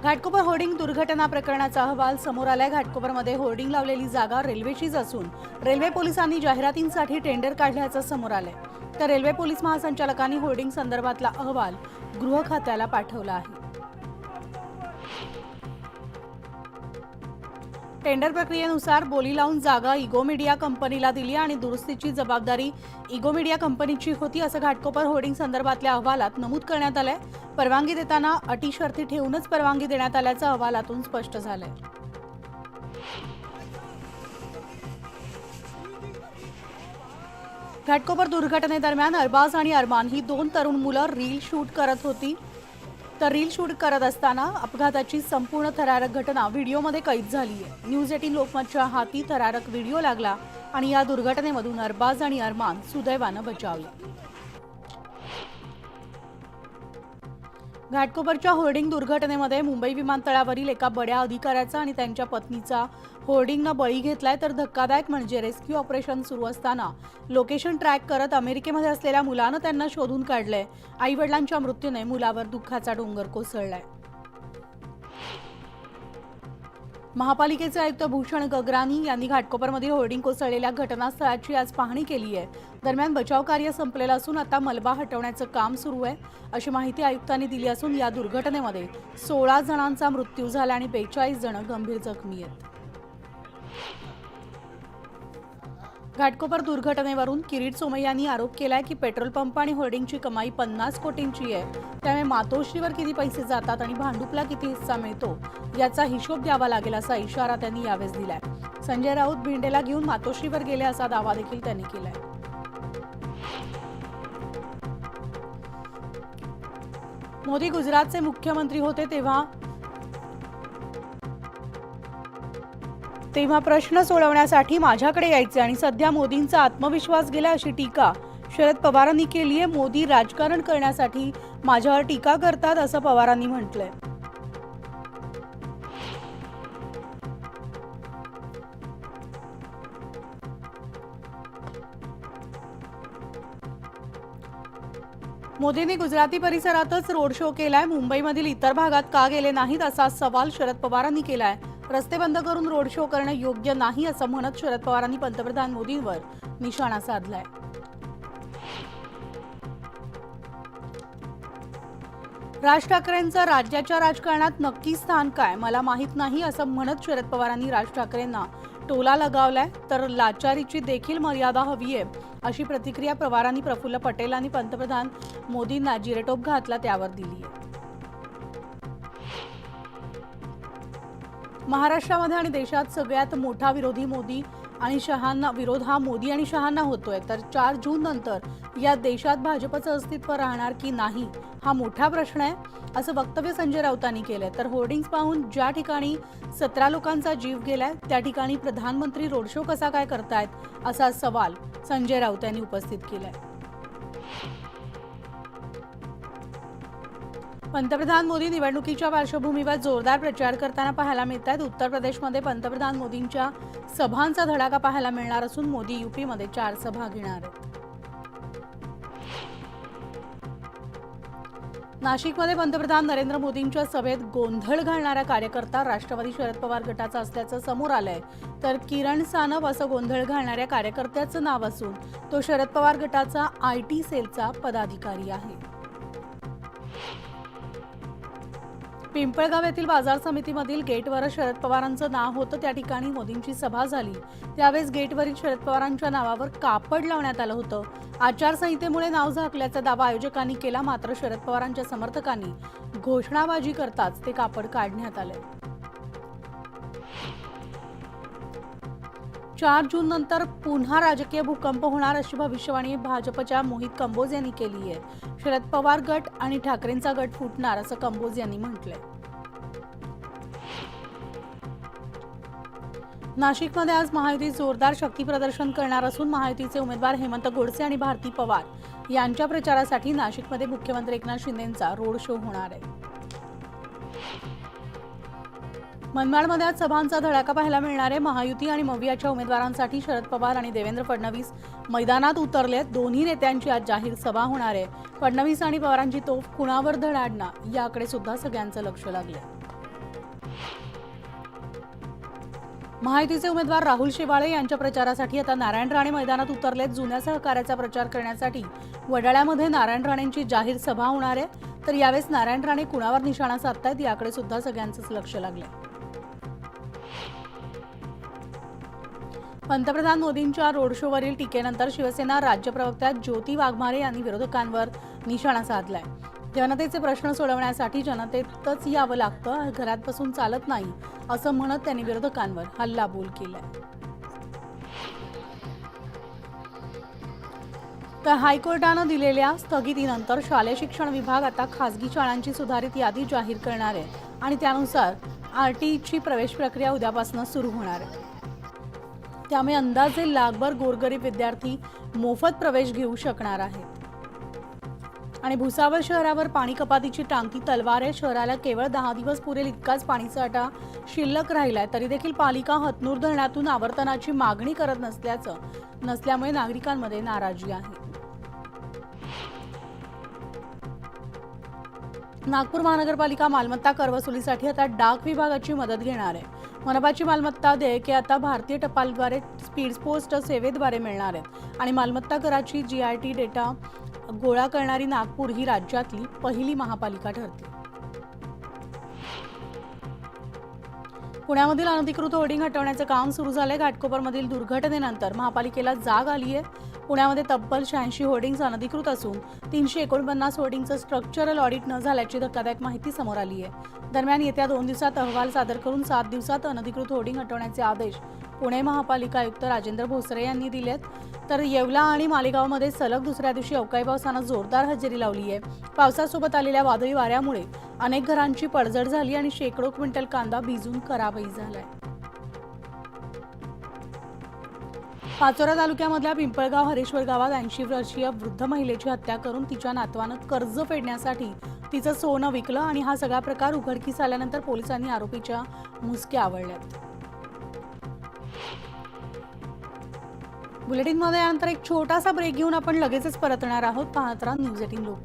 Ghatkopar hoarding दुर्घटना प्रकरणाचा अहवाल समोर आलाय। घाटकोपरमध्ये होर्डिंग लावलेली जागा रेल्वेचीच असून रेल्वे पोलिसांनी जाहिरातींसाठी टेंडर काढल्याचं समोर आलंय। तर रेल्वे पोलीस महासंचालकांनी होर्डिंग संदर्भातला अहवाल गृह खात्याला पाठवला आहे। टेंडर प्रक्रियेनुसार बोली लावून जागा इगो मीडिया कंपनीला दिली आणि दुरुस्तीची जबाबदारी इगो मीडिया कंपनीची होती असं घाटकोपर होर्डिंग संदर्भातल्या अहवालात नमूद करण्यात आलंय। परवानगी देताना अटी शर्ती ठेवूनच परवानगी देण्यात आल्याचं अहवालातून स्पष्ट झालंय। घाटकोपर दुर्घटनेदरम्यान अरबाज आणि अरमान ही दोन तरुण मुलं रील शूट करत होती। तर रील शूट करत असताना अपघाताची संपूर्ण थरारक घटना व्हिडिओमध्ये कैद झाली आहे। न्यूज 18 लोकमतच्या हाती थरारक व्हिडिओ लागला आणि या दुर्घटनेमधून अरबाज आणि अरमान सुदैवानं बचावले। घाटकोपरच्या होर्डिंग दुर्घटनेमध्ये मुंबई विमानतळावरील एका बड्या अधिकाऱ्याचा आणि त्यांच्या पत्नीचा होर्डिंगनं बळी घेतलाय। तर धक्कादायक म्हणजे रेस्क्यू ऑपरेशन सुरू असताना लोकेशन ट्रॅक करत अमेरिकेमध्ये असलेल्या मुलानं त्यांना शोधून काढलंय। आईवडिलांच्या मृत्यूने मुलावर दुःखाचा डोंगर कोसळलाय। महापालिकेचे आयुक्त भूषण गगरानी यांनी घाटकोपरमधील होर्डिंग कोसळलेल्या घटनास्थळाची आज पाहणी केली आहे। दरम्यान बचाव कार्य संपलेलं असून आता मलबा हटवण्याचं काम सुरू आहे अशी माहिती आयुक्तांनी दिली असून या दुर्घटनेमध्ये 16 जणांचा मृत्यू झाला आणि 42 जण गंभीर जखमी आहेत। घाटकोपर दुर्घटनेवरून किरीट सोमय्यांनी आरोप केलाय की पेट्रोल पंप आणि होर्डिंगची कमाई 50 कोटींची आहे। त्यामुळे मातोश्रीवर किती पैसे जातात आणि भांडुपला किती हिस्सा मिळतो याचा हिशोब द्यावा लागेल असा इशारा त्यांनी यावेळी दिलाय। संजय राऊत भिंडेला घेऊन मातोश्रीवर गेले असा दावा देखील त्यांनी केलाय। मोदी गुजरातचे मुख्यमंत्री होते तेव्हा प्रश्न सोडवण्यासाठी माझ्याकडे यायचे आणि सध्या मोदींचा आत्मविश्वास गेला अशी टीका शरद पवारांनी केली आहे। मोदी राजकारण करण्यासाठी माझ्यावर टीका करतात असं पवारांनी म्हटलंय। मोदींनी गुजराती परिसरातच रोड शो केलाय। मुंबईमधील इतर भागात का गेले नाहीत असा सवाल शरद पवारांनी केलाय। रस्ते बंद करून रोड शो करणं योग्य नाही असं म्हणत शरद पवारांनी पंतप्रधान मोदींवर निशाणा साधलाय। राज ठाकरेंचं राज्याच्या राजकारणात नक्की स्थान काय मला माहित नाही असं म्हणत शरद पवारांनी राज ठाकरेंना टोला लगावलाय। तर लाचारीची देखील मर्यादा हवी आहे अशी प्रतिक्रिया पवारांनी प्रफुल्ल पटेल आणि पंतप्रधान मोदींना जिरेटोप घातला त्यावर दिली आहे। महाराष्ट्रामध्ये आणि देशात सगळ्यात मोठा विरोध हा मोदी आणि शहांना होतोय। तर 4 जून नंतर या देशात भाजपचं अस्तित्व राहणार की नाही हा मोठा प्रश्न आहे असं वक्तव्य संजय राऊतांनी केलंय। तर होर्डिंग्स पाहून ज्या ठिकाणी 17 लोकांचा जीव गेलाय त्या ठिकाणी प्रधानमंत्री रोड शो कसा काय करतायत असा सवाल संजय राऊत यांनी उपस्थित केलाय। पंतप्रधान मोदी निवडणुकीच्या पार्श्वभूमीवर जोरदार प्रचार करताना पाहायला मिळत आहेत। उत्तर प्रदेशमध्ये पंतप्रधान मोदींच्या सभांचा धडाका पाहायला मिळणार असून मोदी यूपीमध्ये 4 सभा घेणार आहेत। नाशिकमध्ये पंतप्रधान नरेंद्र मोदींच्या सभेत गोंधळ घालणारा कार्यकर्ता राष्ट्रवादी शरद पवार गटाचा असल्याचं समोर आलंय। तर किरण सानप असं गोंधळ घालणाऱ्या कार्यकर्त्याचं नाव असून तो शरद पवार गटाचा IT सेलचा पदाधिकारी आहे। पिंपळगाव येथील बाजार समितीमधील गेटवर शरद पवारांचं नाव होतं। त्या ठिकाणी मोदींची सभा झाली त्यावेळेस गेटवरील शरद पवारांच्या नावावर कापड लावण्यात आलं होतं। आचारसंहितेमुळे नाव झाकल्याचा दावा आयोजकांनी केला मात्र शरद पवारांच्या समर्थकांनी घोषणाबाजी करताच ते कापड काढण्यात आले। 4 जून नंतर पुन्हा राजकीय भूकंप होणार अशी भविष्यवाणी भाजपच्या मोहित कंबोज यांनी केली आहे। शरद पवार गट आणि ठाकरेंचा गट फुटणार असं कंबोज यांनी म्हटलंय। नाशिकमध्ये आज महायुती जोरदार शक्ती प्रदर्शन करणार असून महायुतीचे उमेदवार हेमंत गोडसे आणि भारती पवार यांच्या प्रचारासाठी नाशिकमध्ये मुख्यमंत्री एकनाथ शिंदेंचा रोड शो होणार आहे। मनमाडमध्ये आज सभांचा धडाका पाहायला मिळणार आहे। महायुती आणि मवियाच्या उमेदवारांसाठी शरद पवार आणि देवेंद्र फडणवीस मैदानात उतरलेत। दोन्ही नेत्यांची आज जाहीर सभा होणार आहे। फडणवीस आणि पवारांची तोफ कुणावर धडाडणार याकडे सुद्धा सगळ्यांचं लक्ष लागलंय। महायुतीचे उमेदवार राहुल शेवाळे यांच्या प्रचारासाठी आता नारायण राणे मैदानात उतरलेत। जुन्या सहकार्याचा प्रचार करण्यासाठी वडाळ्यामध्ये नारायण राणेंची जाहीर सभा होणार आहे। तर यावेळेस नारायण राणे कुणावर निशाणा साधतायत याकडे सुद्धा सगळ्यांचंच लक्ष लागलंय। पंतप्रधान मोदींच्या रोड शोवरील टीकेनंतर शिवसेना राज्य प्रवक्त्या ज्योती वाघमारे यांनी विरोधकांवर निशाणा साधलाय। जनतेचे प्रश्न सोडवण्यासाठी जनतेतच यावं लागतं, घरात बसून चालत नाही असं म्हणत त्यांनी विरोधकांवर हल्लाबोल केलाय। तर हायकोर्टानं दिलेल्या स्थगितीनंतर शालेय शिक्षण विभाग आता खासगी शाळांची सुधारित यादी जाहीर करणार आहे आणि त्यानुसार आरटीईची प्रवेश प्रक्रिया उद्यापासून सुरू होणार आहे। त्यामुळे अंदाजे लाखभर गोरगरीब विद्यार्थी मोफत प्रवेश घेऊ शकणार आहेत। आणि भुसावळ शहरावर पाणी कपातीची टांगती तलवार आहे। शहराला केवळ 10 दिवस पुरेल इतकाच पाणीसाठा शिल्लक राहिलाय, तरी देखील पालिका हतनूर धरणातून आवर्तनाची मागणी करत नसल्यामुळे नागरिकांमध्ये नाराजी आहे। नागपूर महानगरपालिका मालमत्ता कर वसुलीसाठी आता डाक विभागाची मदत घेणार आहे। मनपाची मालमत्ता देयके आता भारतीय टपालद्वारे स्पीड पोस्ट सेवेद्वारे मिळणार आहेत आणि मालमत्ता कराची GIT डेटा गोळा करणारी नागपूर ही राज्यातली पहिली महापालिका ठरते। पुण्यामधील अनधिकृत होर्डिंग हटवण्याचं काम सुरू झालंय। घाटकोपरमधील दुर्घटनेनंतर महापालिकेला जाग आली आहे। पुण्यामध्ये तब्बल 86 होर्डिंग्स अनधिकृत असून 349 होर्डिंगचं स्ट्रक्चरल ऑडिट न झाल्याची धक्कादायक माहिती समोर आली आहे। दरम्यान येत्या 2 दिवसात अहवाल सादर करून 7 दिवसात अनधिकृत होर्डिंग हटवण्याचे आदेश पुणे महापालिका आयुक्त राजेंद्र भोसरे यांनी दिलेत। तर येवला आणि मालेगावमध्ये सलग दुसऱ्या दिवशी अवकाळी पावसानं जोरदार हजेरी लावली आहे। पावसासोबत आलेल्या वादळी वाऱ्यामुळे अनेक घरांची पडझड झाली आणि शेकडो क्विंटल कांदा भिजून खराबही झालाय। पाचोरा तालुक्यामधल्या पिंपळगाव हरेश्वर गावात 80 वर्षीय वृद्ध महिलेची हत्या करून तिच्या नातवानं कर्ज फेडण्यासाठी तिचं सोनं विकलं आणि हा सगळा प्रकार उघडकीस आल्यानंतर पोलिसांनी आरोपीच्या मुसक्या आवळल्यात। बुलेटिनमध्ये यानंतर एक छोटासा ब्रेक घेऊन आपण लगेचच परतणार आहोत। पाहत राहा न्यूज 18 लोक।